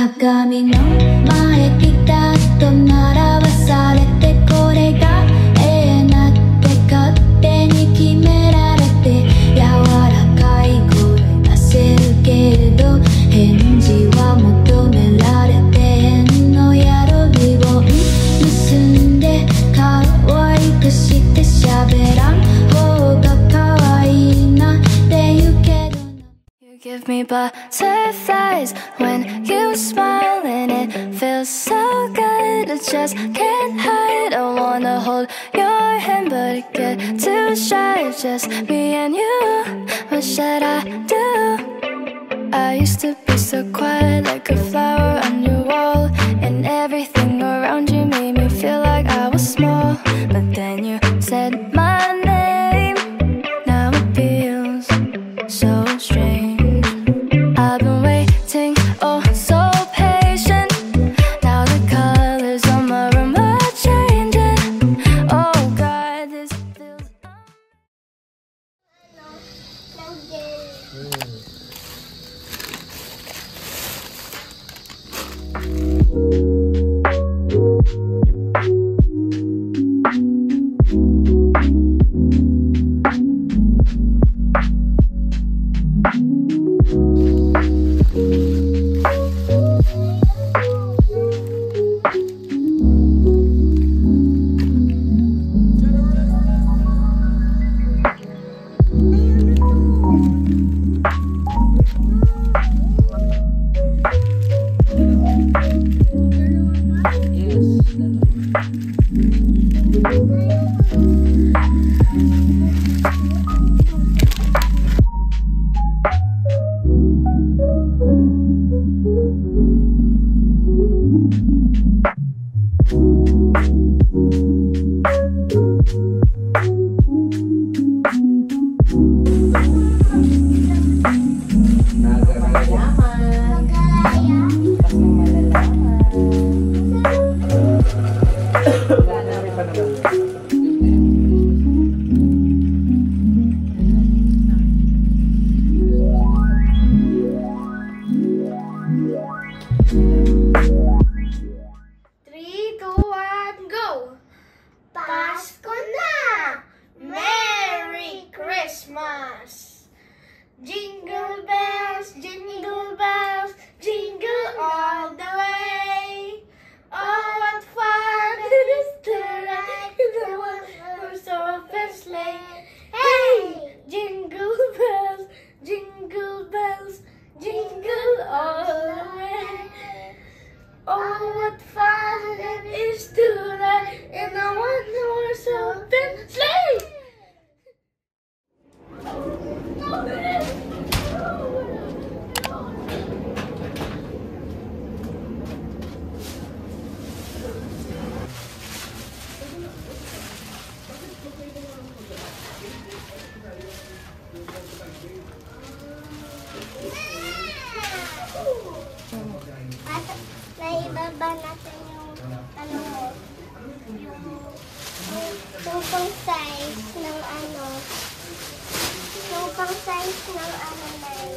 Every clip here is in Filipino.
鏡の前ピタッと並ばされて、これが永遠だって勝手に決められて、柔らかい声出せるけれど返事は求められて、変のやるリボン結んで可愛くして喋らん方が可愛いなって言うけど。 You give me butterflies when you smile and it feels so good, I just can't hide. I wanna hold your hand but I get too shy, just me and you, what should I do? I used to be so quiet like a flower on your wall, and everything around you made me feel like I was small. But then you said my name, now it feels so strange. I've been waiting, oh so patient. Now the colors on my room are changing. Oh God, this feels jingle bells, jingle all the way. Oh, what fun it is to ride in the one-horse open sleigh. Hey, jingle bells, jingle all the way. Oh, what fun it is to ride in a one-horse open sleigh. Naibaba natin yung ano mo, yung pang size ng ano, yung pang size ng ano na yung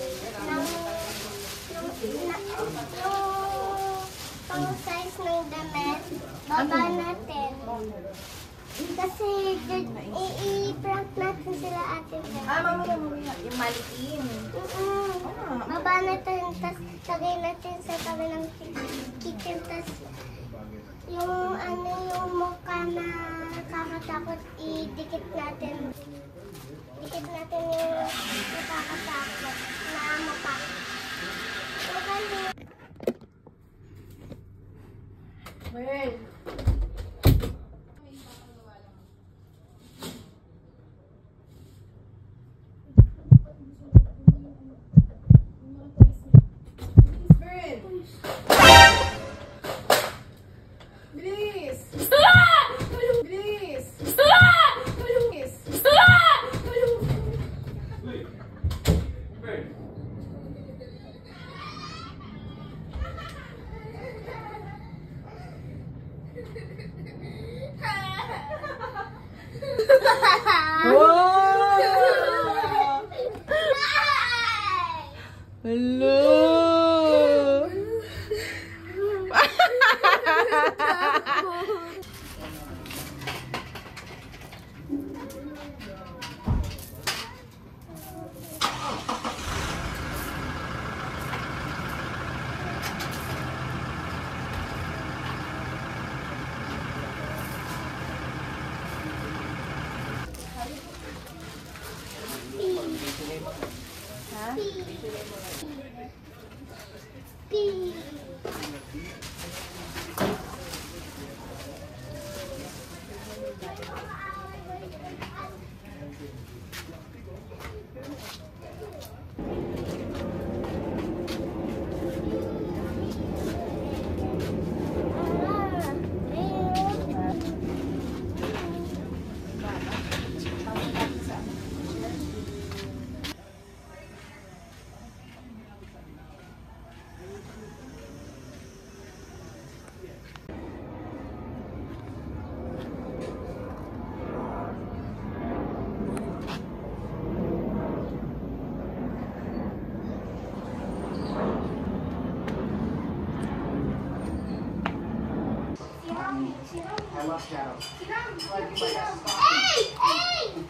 pang size ng damit, baba natin. Kasi i-prank natin sila ate. Mamaya, yung malikin. Baba natin, tapos lagay natin sa tabi ng kitchen, tapos yung ano, yung mukha na nakakatakot, idikit natin. Dikit natin yung nakakatakot na mukha. Well. Hello!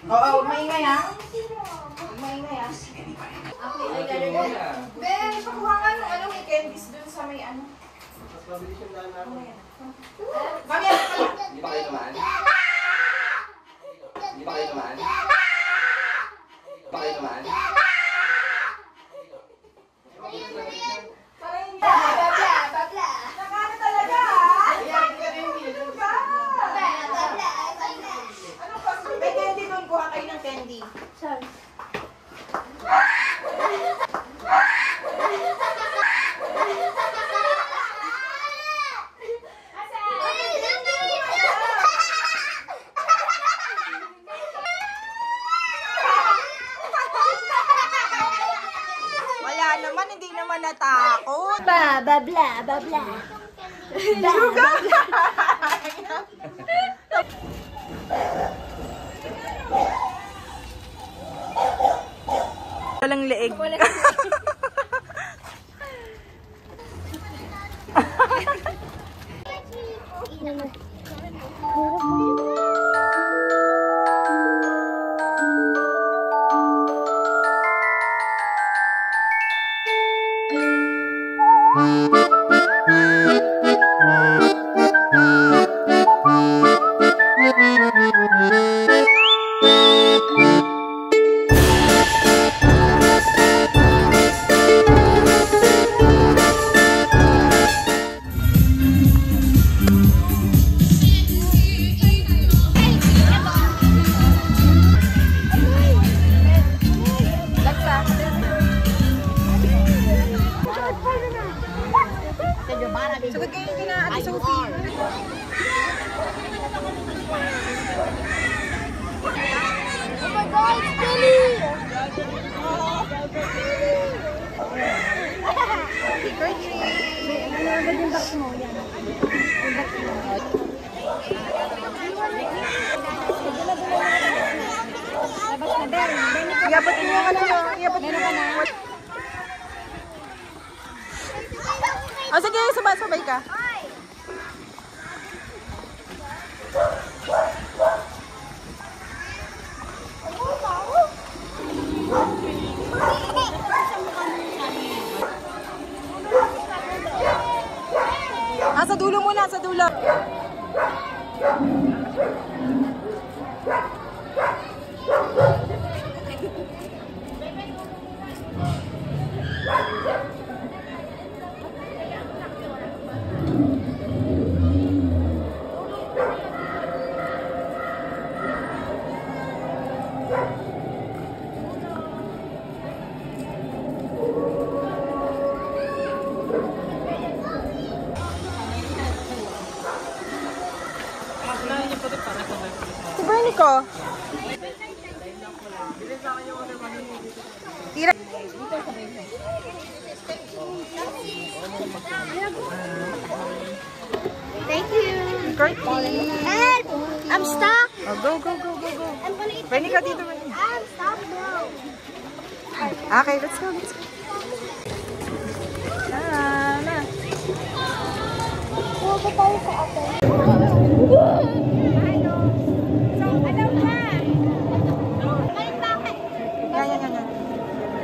Oo, maingay ha? Maingay ha? Ben, pakuha ka ng ano, may candies dun sa may ano. Kami ano ka lang? Hindi ba kayo tumaan? Hindi ba kayo tumaan? Hindi ba kayo tumaan? Bakla! Nakano talaga ha? Ano pa? May candy dun, kuha kayo ng candy. Sorry. Wala naman, hindi naman natakot. Babla. Walang leeg. Sagot kayo kina Ate Sophie. Oh my God, it's Billy! Agad yung box mo, yan. Yung box mo. Labas na, Ben. Iabot niyo yung ano nyo. Iabot niyo Meron ka na? O sige, sumasabay ka. Sa dulo muna, sa dulo. Si Bernie ko. Tira. Thank you. Curtis. And I'm stuck. Oh, go, go, go, go, go. I'm gonna eat. Bernie ka dito, Bernie. I'm stuck now. Okay, let's go, let's go. Na. Pupunta tayo sa ate. Yan.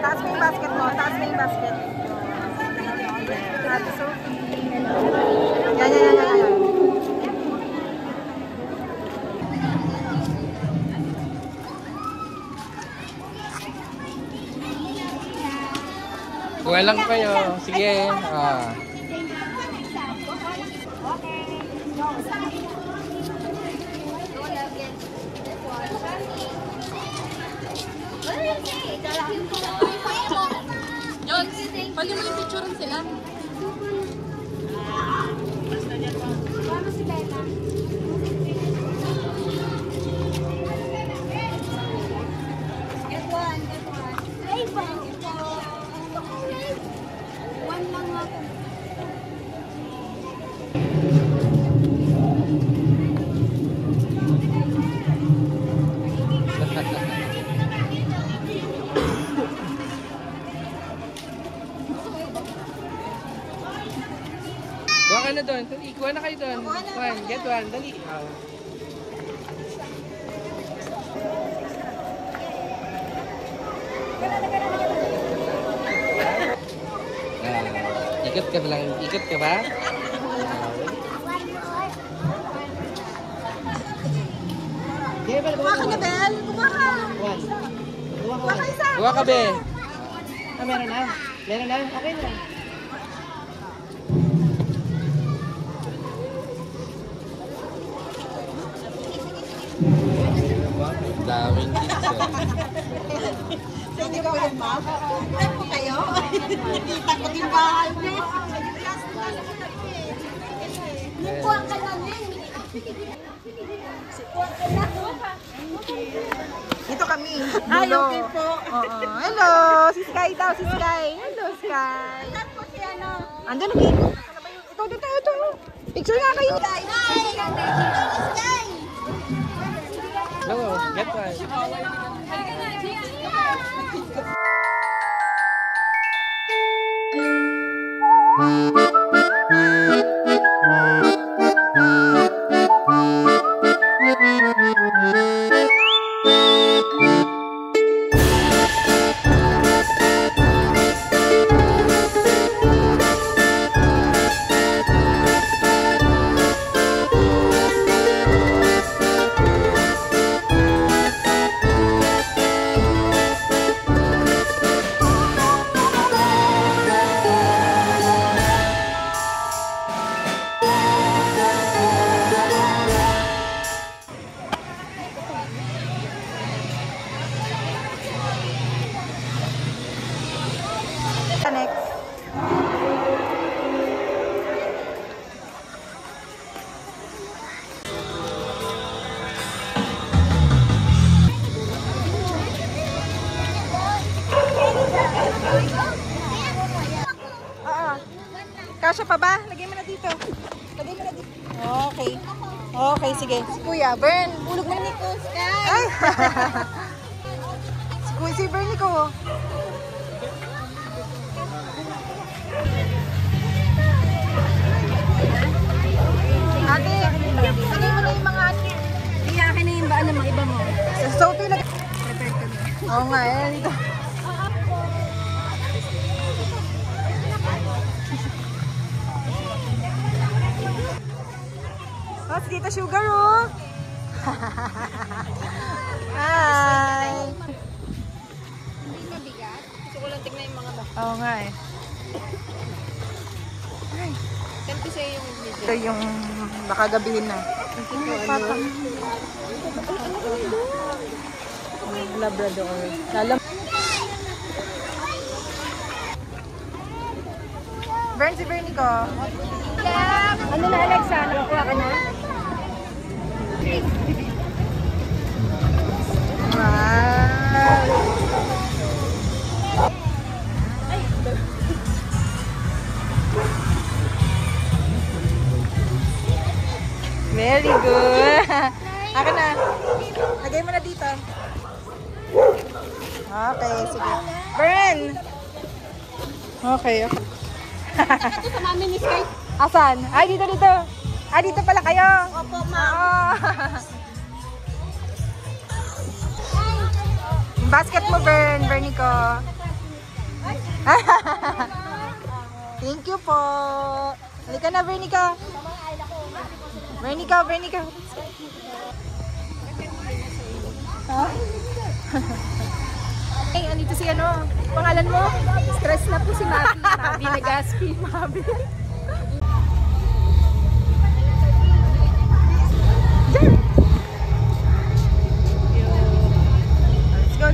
Taas mo yung basket mo. Taas mo yung basket. Ate Sophie. Yan. Kuha lang kayo. Sige. Ah. John, pwede mo yung picturean sila? Get one. Ay, one lang natin. ka na doon. Ikuha na kayo doon. One, get one. Dali. Ikot ka lang. Ikot ka ba? Kuha ka na, Bel. Kuha ka. Kuha ka isa. Kuha ka, be. Meron na. Meron na. Okay na. Daming pizza. Sa inyo ba yan, ma'am? Ano kayo? Kita ko din bahay niyo. Kuha ka na din. Kuha ka na. Dito kami. Ay, Dulo. okay po. Oo. Hello. Si Sky daw. Si Sky. Hello, Sky. Saan po si ano? Andun na, Vic. Ano ba yun? Ito. Picture nga kayo. Sky! No, get one. Next. Oo. Kasya pa ba? Lagay mo na dito. Lagay mo na dito. Okay. Okay, sige. Si Kuya, Bern. Ulog mo ni Kuya. Ay! si Bernie ko. Ate, lagay mo na yung mga Iyakin na yung baan ng mga iba mo. sa Sophie lagay. Oo nga, dito. Oh, si Tita Sugar, oh. Hi. Hindi mabigat. Gusto ko lang tignan yung mga ba. Oo nga eh. Send ko sa'yo yung video. Ito yung baka gabihin na. Papa. Labrador. Bern, si Bernie ko. Ano na, Alexa? Nakakuha ka na? Wow. Very good. Akin na. Lagay mo na dito. Okay, sige. Bern! Okay. Ito sa mami ni Sky. Asan? Ay, dito. Ay, dito pala kayo. Opo, ma'am. Oo. Yung basket mo, Bernie ko. Thank you po. Halika na, Bernie ko. Bernie ko. Ha? Hey, andito si ano? Pangalan mo? Stress na po si Mabi. Mabi na gaspi. Mabi. Let's go.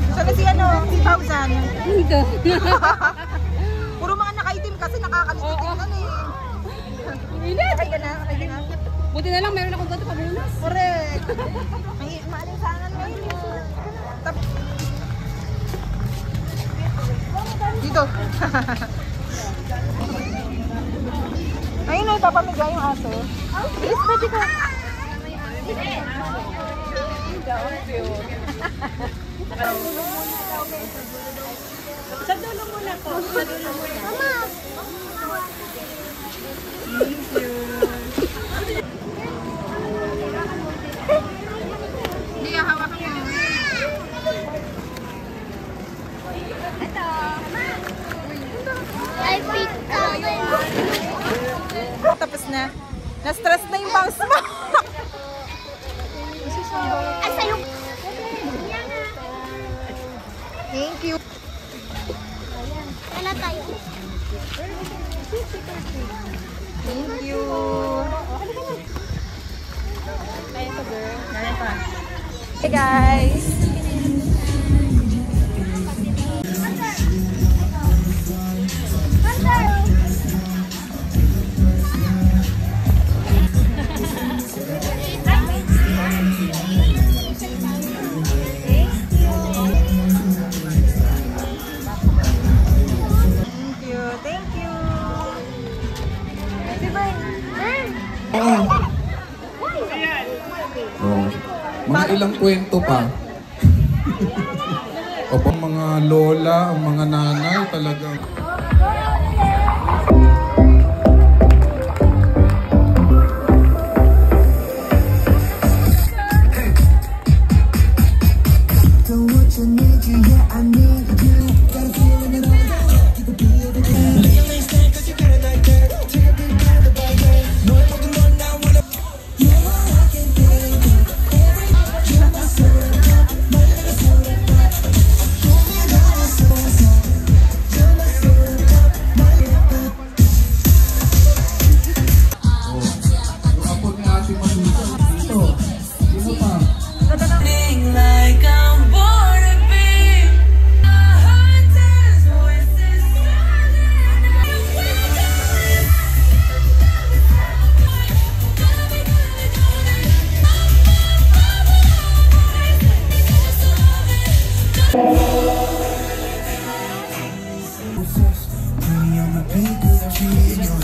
So kasi ano, 2,000. Dito. Puro mga nakaitim kasi nakakalimutin ka na eh. Okay ka na. Buti na lang meron akong ganito pabunas. Correct. May maalinsangan ngayon eh. Dito. Ayun na, ipapamigay yung aso. Bilis, pwede ko. Sa dulo muna po. Sa dulo muna. Mama! Hindi, hawakan mo. I pick up. Tapos na. Na-stress na yung bangs mo. Ay, sa'yo. Thank you. Kala tayo. Thank you. Hey guys. Thank you. Oh, mga ilang kwento pa. O pang mga lola, ang mga nanay talagang. Sige, sige.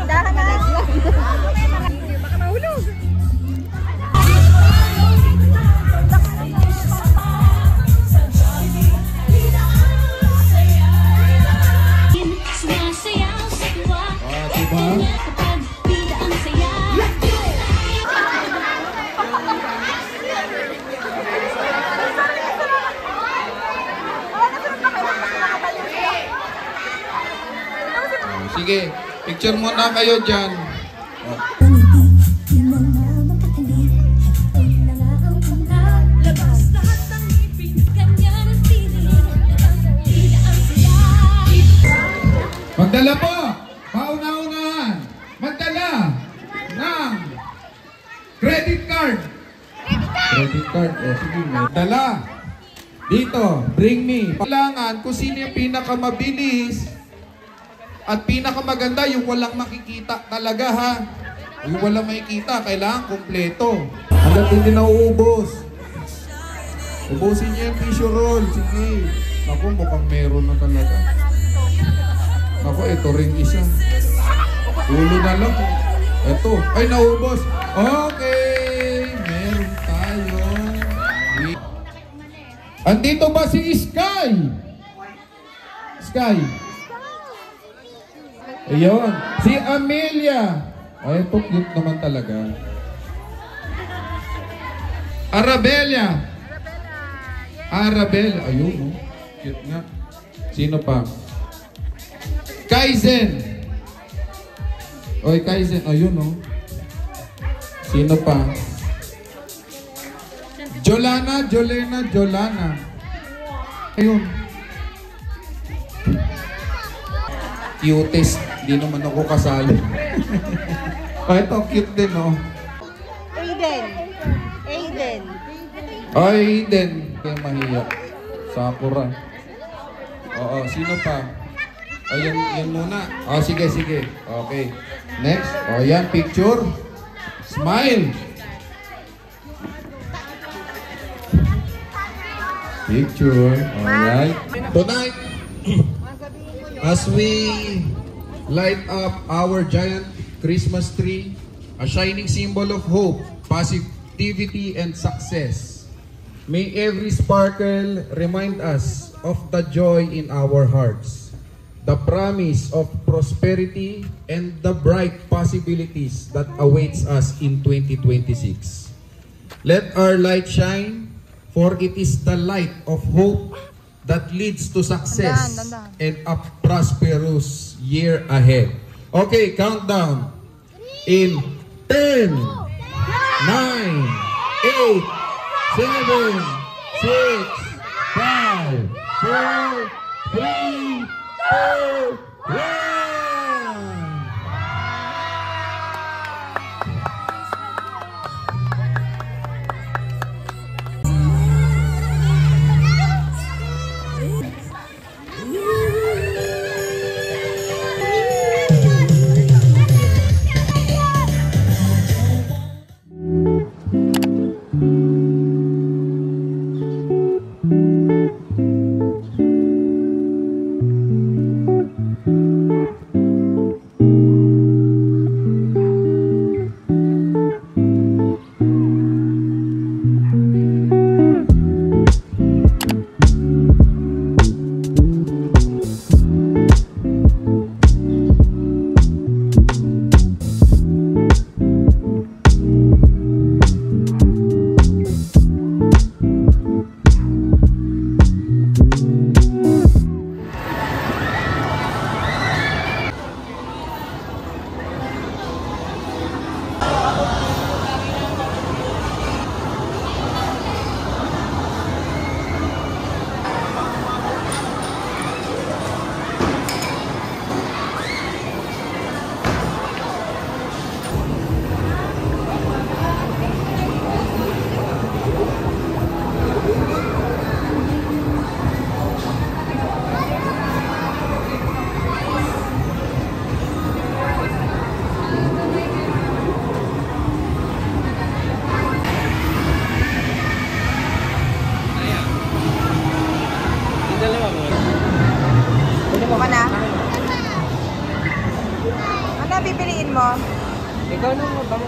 Dahan na. Baka mahulog. Sumasayaw sa tuwa. Diba? Kapag bida ang saya. Sige, picture muna kayo dyan. Oh. Labas lahat ng ngipin, kanya ng piling. Bida ang saya. Magdala po! Pauna-unahan! Magdala ng credit card! Credit card? O sige, magdala. Dito, bring me. Kailangan kung sino yung pinakamabilis at pinakamaganda, yung walang makikita talaga ha. Yung walang makikita, kailangan kompleto. Hanggat hindi nauubos. Ubusin niyo yung tissue roll. Sige. Naku, mukhang meron na talaga. Naku, ito rin isa. Ulo na lang. Ito. Ay, naubos. Okay. Meron tayo. Andito ba si Sky? Sky. Ayun. Si Amelia. Ay, ito cute naman talaga. Arabella. Arabella. Ayun, oh. Cute nga. Sino pa? Kaizen. Oy, Kaizen. Ayun, oh. Sino pa? Jolana, Jolena, Jolana. Ayun. Cutest. Hindi naman ako kasali. Oh, ito, cute din, oh. Aiden. Aiden. Ay, Aiden. Kaya mahiya. Sakura. Oo, sino pa? O, yan muna. O, sige. Okay. Next. O, yan, picture. Smile. Picture. Alright. Tonight, as we light up our giant Christmas tree, a shining symbol of hope, positivity, and success, may every sparkle remind us of the joy in our hearts, the promise of prosperity, and the bright possibilities that awaits us in 2026. Let our light shine, for it is the light of hope that leads to success and a prosperous year ahead. Okay, countdown. In 10, 9, 8, 7, 6, 5, 4, 3, 2, 1. Buka na. Ano pipiliin mo? Ikaw na mo, baka.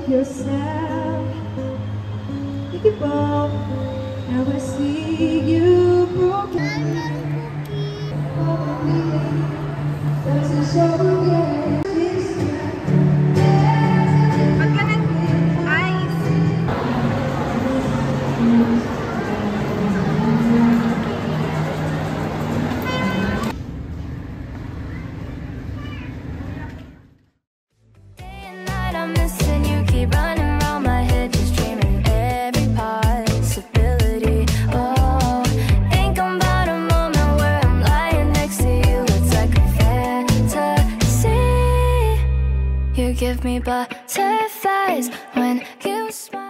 of yourself. Think about how I see you broken. Doesn't show again. Pag ka nag-ice. Day and night I'm missing you, keep running around my head, just dreaming every possibility. Oh, think about a moment where I'm lying next to you, it's like a fantasy. You give me butterflies when you smile.